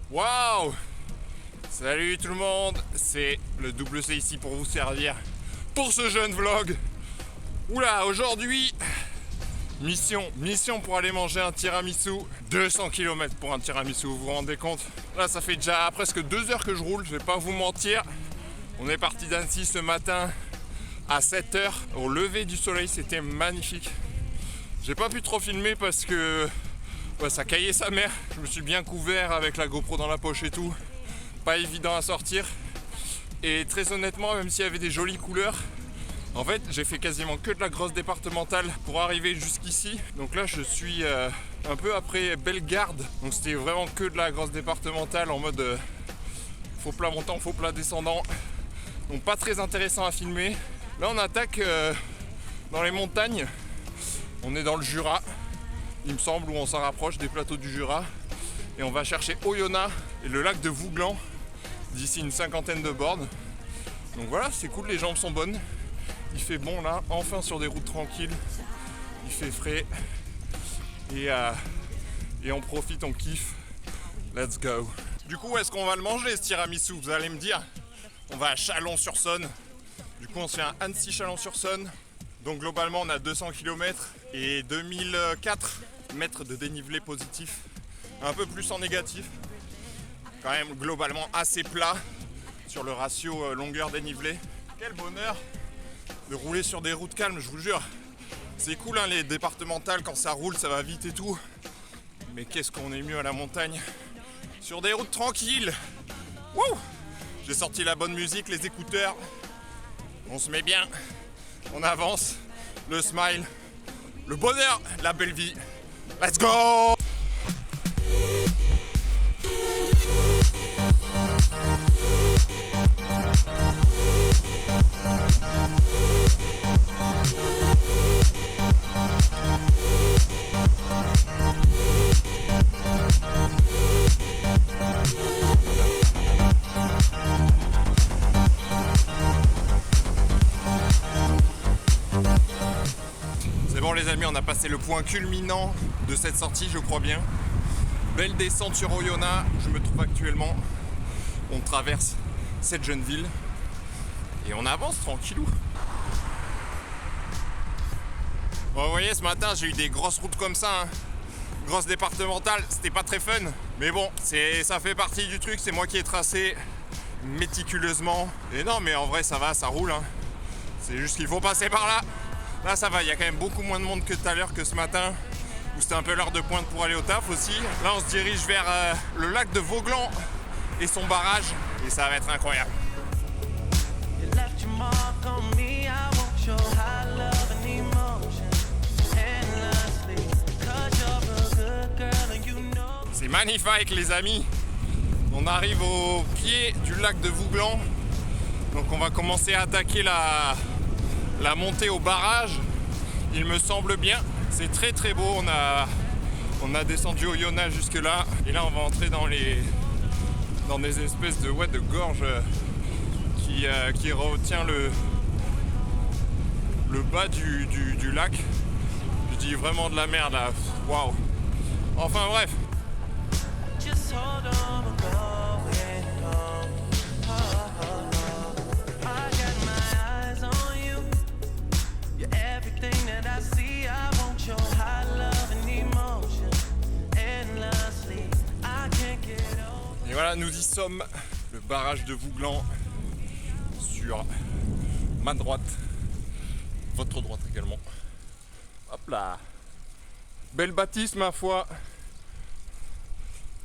Waouh! Salut tout le monde, c'est le double C ici pour vous servir pour ce jeune vlog. Oula, aujourd'hui, mission pour aller manger un tiramisu. 200 km pour un tiramisu, vous vous rendez compte? Là, ça fait déjà presque 2 heures que je roule, je vais pas vous mentir. On est parti d'Annecy ce matin à 7h. Au lever du soleil, c'était magnifique. J'ai pas pu trop filmer parce que ça caillait sa mère. Je me suis bien couvert avec la GoPro dans la poche et tout. Pas évident à sortir. Et très honnêtement, même s'il y avait des jolies couleurs, en fait, j'ai fait quasiment que de la grosse départementale pour arriver jusqu'ici. Donc là, je suis un peu après Bellegarde. Donc c'était vraiment que de la grosse départementale en mode faux plat montant, faux plat descendant. Donc pas très intéressant à filmer. Là, on attaque dans les montagnes. On est dans le Jura, il me semble, où on s'en rapproche des plateaux du Jura. Et on va chercher Oyonnax et le lac de Vouglan d'ici une 50aine de bornes. Donc voilà, c'est cool, les jambes sont bonnes. Il fait bon là, enfin sur des routes tranquilles. Il fait frais. Et on profite, on kiffe. Let's go. Du coup, où est-ce qu'on va le manger ce tiramisu? Vous allez me dire. On va à Chalon-sur-Saône. Du coup, on se fait un Annecy-Chalon-sur-Saône. Donc globalement, on a 200 km et 2004 mètres de dénivelé positif. Un peu plus en négatif. Quand même globalement assez plat sur le ratio longueur dénivelé. Quel bonheur de rouler sur des routes calmes, je vous jure. C'est cool hein, les départementales, quand ça roule, ça va vite et tout. Mais qu'est-ce qu'on est mieux à la montagne. Sur des routes tranquilles. Wouh! J'ai sorti la bonne musique, les écouteurs. On se met bien. On avance. Le smile. Le bonheur, la belle vie. Let's go! C'est bon les amis, on a passé le point culminant de cette sortie, je crois bien. Belle descente sur Oyonnax, je me trouve actuellement. On traverse cette jeune ville et on avance tranquillou. Bon, vous voyez, ce matin j'ai eu des grosses routes comme ça, hein. Grosse départementale, c'était pas très fun. Mais bon, ça fait partie du truc, c'est moi qui ai tracé méticuleusement. Et non mais en vrai ça va, ça roule, hein. C'est juste qu'il faut passer par là. Là ça va, il y a quand même beaucoup moins de monde que tout à l'heure, que ce matin, où c'était un peu l'heure de pointe pour aller au taf aussi. Là on se dirige vers le lac de Vouglan et son barrage, et ça va être incroyable. C'est magnifique les amis. On arrive au pied du lac de Vouglan. Donc on va commencer à attaquer la montée au barrage, il me semble bien. C'est très très beau, on a descendu Oyonnax jusque là. Et là on va entrer dans des espèces de gorge qui retient le bas du lac. Je dis vraiment de la merde là, waouh. Enfin bref. Et voilà, nous y sommes, le barrage de Vouglan, sur ma droite, votre droite également. Hop là. Belle bâtisse ma foi.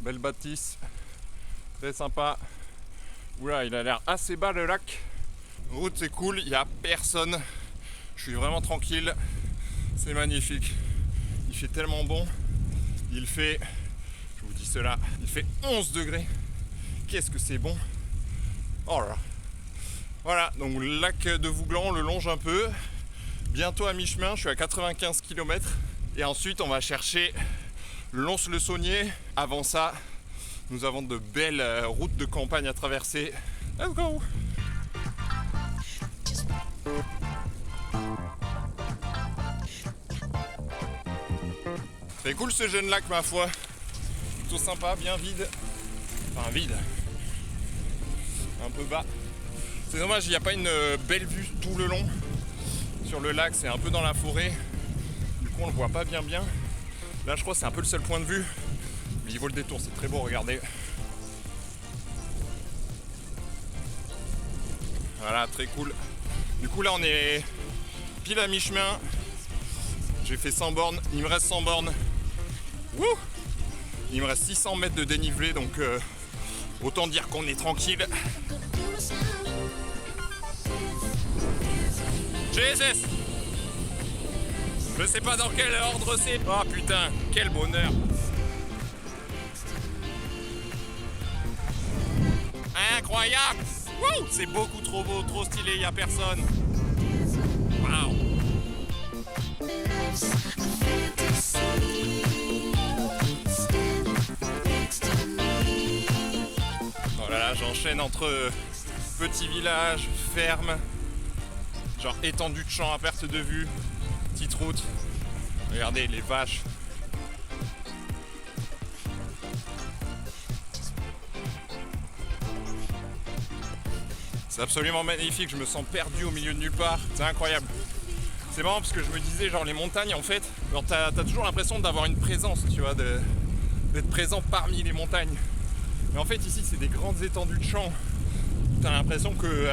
Belle bâtisse, très sympa. Oula, il a l'air assez bas le lac. Route c'est cool, il n'y a personne. Je suis vraiment tranquille. C'est magnifique. Il fait tellement bon. Il fait, je vous dis cela, il fait 11 degrés. Qu'est-ce que c'est bon. Oh là là. Voilà, donc le lac de Vouglan, on le longe un peu. Bientôt à mi-chemin, je suis à 95 km. Et ensuite, on va chercher Lons-le-Saunier. Avant ça, nous avons de belles routes de campagne à traverser. Let's go! C'est cool ce jeune lac ma foi. Plutôt sympa, bien vide. Enfin vide. Un peu bas. C'est dommage, il n'y a pas une belle vue tout le long. Sur le lac, c'est un peu dans la forêt. Du coup, on le voit pas bien. Là, je crois que c'est un peu le seul point de vue. Mais il vaut le détour, c'est très beau, regardez. Voilà, très cool. Du coup, là, on est pile à mi-chemin. J'ai fait 100 bornes, il me reste 100 bornes. Wouh! Il me reste 600 mètres de dénivelé, donc autant dire qu'on est tranquille. Jesus! Je sais pas dans quel ordre c'est. Oh putain, quel bonheur! Incroyable! Wouh! C'est beaucoup trop beau, trop stylé, y a personne. Waouh! Oh là là, j'enchaîne entre petits villages, fermes, genre étendue de champs à perte de vue, petite route. Regardez les vaches. C'est absolument magnifique, je me sens perdu au milieu de nulle part, c'est incroyable. C'est marrant parce que je me disais, genre les montagnes en fait, genre t'as toujours l'impression d'avoir une présence, tu vois, d'être présent parmi les montagnes. Mais en fait ici c'est des grandes étendues de champs. T'as l'impression que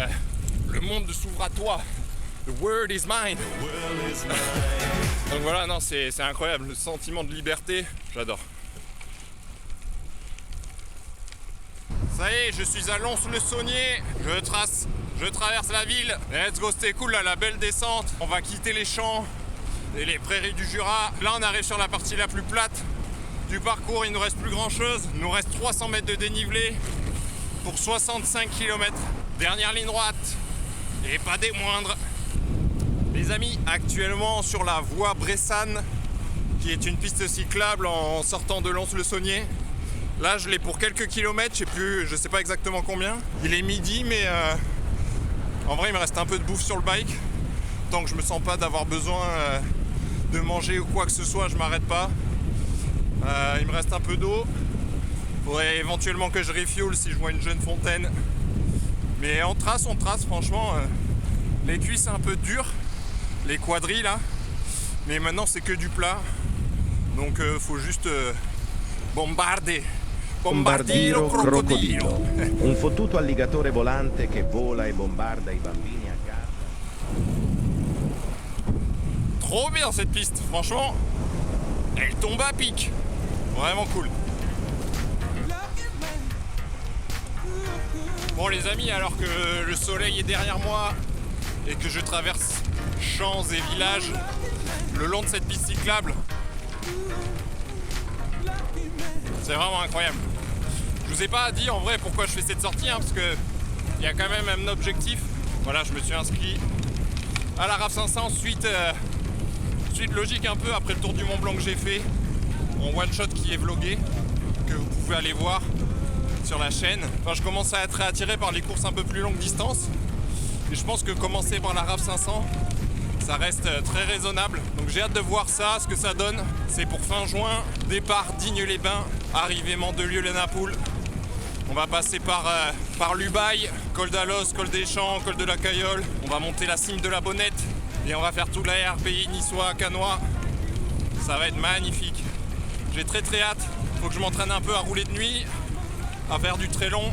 le monde s'ouvre à toi. The world is mine. Donc voilà, non, c'est incroyable, le sentiment de liberté, j'adore. Ça y est, je suis à Lons-le-Saunier, je traverse la ville. Let's go, c'était cool là, la belle descente. On va quitter les champs et les prairies du Jura. Là, on arrive sur la partie la plus plate du parcours, il ne nous reste plus grand chose. Il nous reste 300 mètres de dénivelé pour 65 km. Dernière ligne droite, et pas des moindres. Les amis, actuellement sur la voie Bressane, qui est une piste cyclable en sortant de Lons-le-Saunier. Là, je l'ai pour quelques kilomètres, je sais pas exactement combien. Il est midi, mais en vrai, il me reste un peu de bouffe sur le bike. Tant que je me sens pas d'avoir besoin de manger ou quoi que ce soit, je m'arrête pas. Il me reste un peu d'eau. Faudrait éventuellement que je refuel si je vois une jeune fontaine. Mais on trace, franchement. Les cuisses un peu dures, les quadrilles là. Mais maintenant, c'est que du plat. Donc, faut juste bombarder. Bombardiro crocodilo, un fottuto alligatore volante che vola e bombarda i bambini a casa. Trop bien cette piste, franchement, elle tombe à pic, vraiment cool. Bon les amis, alors que le soleil est derrière moi et que je traverse champs et villages le long de cette piste cyclable, c'est vraiment incroyable. Je vous ai pas dit en vrai pourquoi je fais cette sortie, parce que il y a quand même un objectif. Voilà, je me suis inscrit à la RAF 500 suite logique un peu après le tour du Mont Blanc que j'ai fait, mon one shot qui est vlogué, que vous pouvez aller voir sur la chaîne. Enfin, je commence à être attiré par les courses un peu plus longue distance et je pense que commencer par la RAF 500, ça reste très raisonnable. Donc j'ai hâte de voir ça, ce que ça donne. C'est pour fin juin, départ Digne-les-Bains, arrivée Mandelieu-les-Napoules. On va passer par l'Ubaye, Col d'Alos, Col des Champs, Col de la Cayolle. On va monter la cime de la Bonnette et on va faire tout l'ARPI niçois, canois. Ça va être magnifique. J'ai très hâte. Faut que je m'entraîne un peu à rouler de nuit, à faire du très long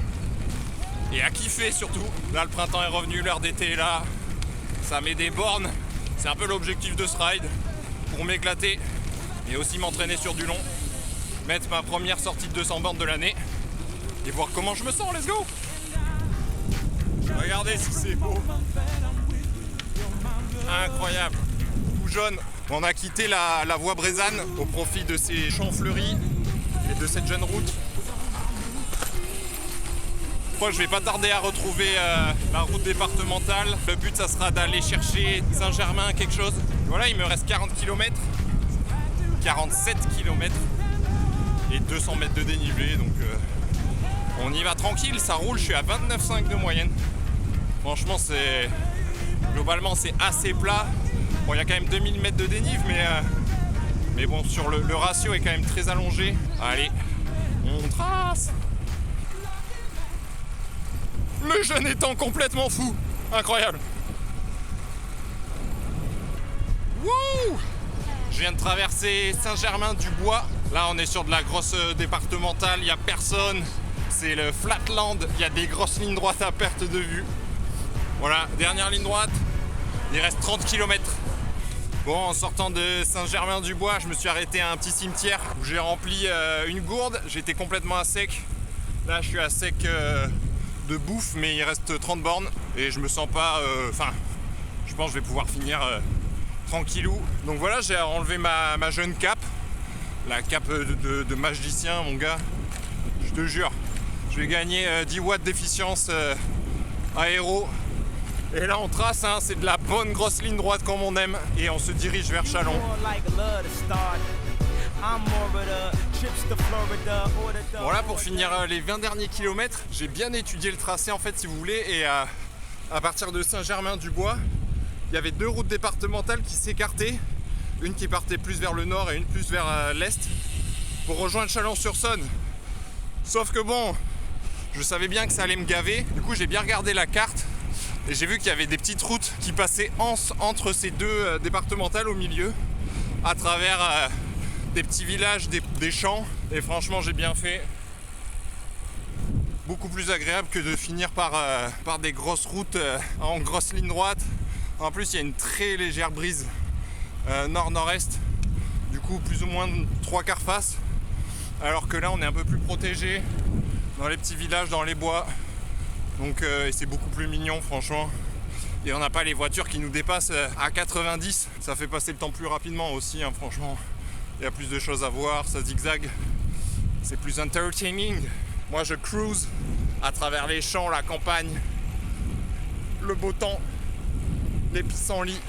et à kiffer surtout. Là, le printemps est revenu, l'heure d'été est là. Ça met des bornes. C'est un peu l'objectif de ce ride, pour m'éclater et aussi m'entraîner sur du long. Mettre ma première sortie de 200 bornes de l'année et voir comment je me sens, let's go! Regardez si c'est beau. Incroyable. Tout jaune. On a quitté la voie Bressane au profit de ces champs fleuris et de cette jeune route. Je crois que je vais pas tarder à retrouver la route départementale. Le but, ça sera d'aller chercher Saint-Germain, quelque chose. Voilà, il me reste 40 km. 47 km. Et 200 mètres de dénivelé, donc on y va tranquille, ça roule, je suis à 29,5 de moyenne. Franchement, globalement c'est assez plat. Bon, il y a quand même 2000 mètres de dénive, mais bon, sur le ratio est quand même très allongé. Allez, on trace. me jeune étant complètement fou. Incroyable. Wouh! Je viens de traverser Saint-Germain-du-Bois. Là, on est sur de la grosse départementale, il n'y a personne. C'est le flatland, il y a des grosses lignes droites à perte de vue. Voilà, dernière ligne droite. Il reste 30 km. Bon, en sortant de Saint-Germain-du-Bois, je me suis arrêté à un petit cimetière où j'ai rempli une gourde. J'étais complètement à sec. Là, je suis à sec de bouffe, mais il reste 30 bornes. Et je me sens pas... je pense que je vais pouvoir finir tranquillou. Donc voilà, j'ai enlevé ma jeune cape. La cape de magicien, mon gars. Je te jure, je vais gagner 10 watts d'efficience aéro. Et là on trace, hein, c'est de la bonne grosse ligne droite comme on aime. Et on se dirige vers Chalon. Bon là, pour finir les 20 derniers kilomètres, j'ai bien étudié le tracé en fait, si vous voulez. Et à partir de Saint-Germain-du-Bois, il y avait 2 routes départementales qui s'écartaient. Une qui partait plus vers le nord et une plus vers l'est pour rejoindre Chalon-sur-Saône. Sauf que bon, je savais bien que ça allait me gaver. Du coup, j'ai bien regardé la carte et j'ai vu qu'il y avait des petites routes qui passaient entre ces 2 départementales au milieu, à travers des petits villages, des champs. Et franchement, j'ai bien fait. Beaucoup plus agréable que de finir par des grosses routes en grosse ligne droite. En plus, il y a une très légère brise nord-nord-est. Du coup, plus ou moins 3/4 face. Alors que là, on est un peu plus protégé dans les petits villages, dans les bois. Donc, et c'est beaucoup plus mignon, franchement. Et on n'a pas les voitures qui nous dépassent à 90. Ça fait passer le temps plus rapidement aussi, hein, franchement. Il y a plus de choses à voir, ça zigzag. C'est plus entertaining. Moi, je cruise à travers les champs, la campagne, le beau temps, les pissenlits,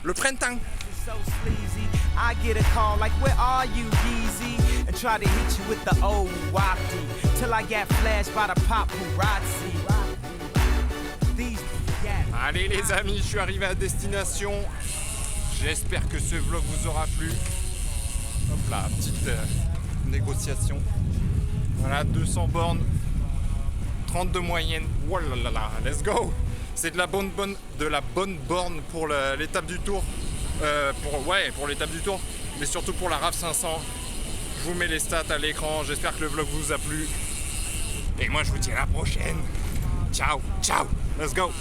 le printemps. So sleazy, I get a call like, where are you, Yeezy? And try to hit you with the old wafty till I get flashed by the paparazzi. Allez les amis, je suis arrivé à destination. J'espère que ce vlog vous aura plu. Hop là, petite négociation. Voilà, 200 bornes, 30 de moyenne. Walala, let's go. C'est de la bonne borne pour l'étape du Tour. Pour l'étape du Tour, mais surtout pour la RAV 500. Je vous mets les stats à l'écran. J'espère que le vlog vous a plu. Et moi, je vous dis à la prochaine. Ciao, ciao. Let's go.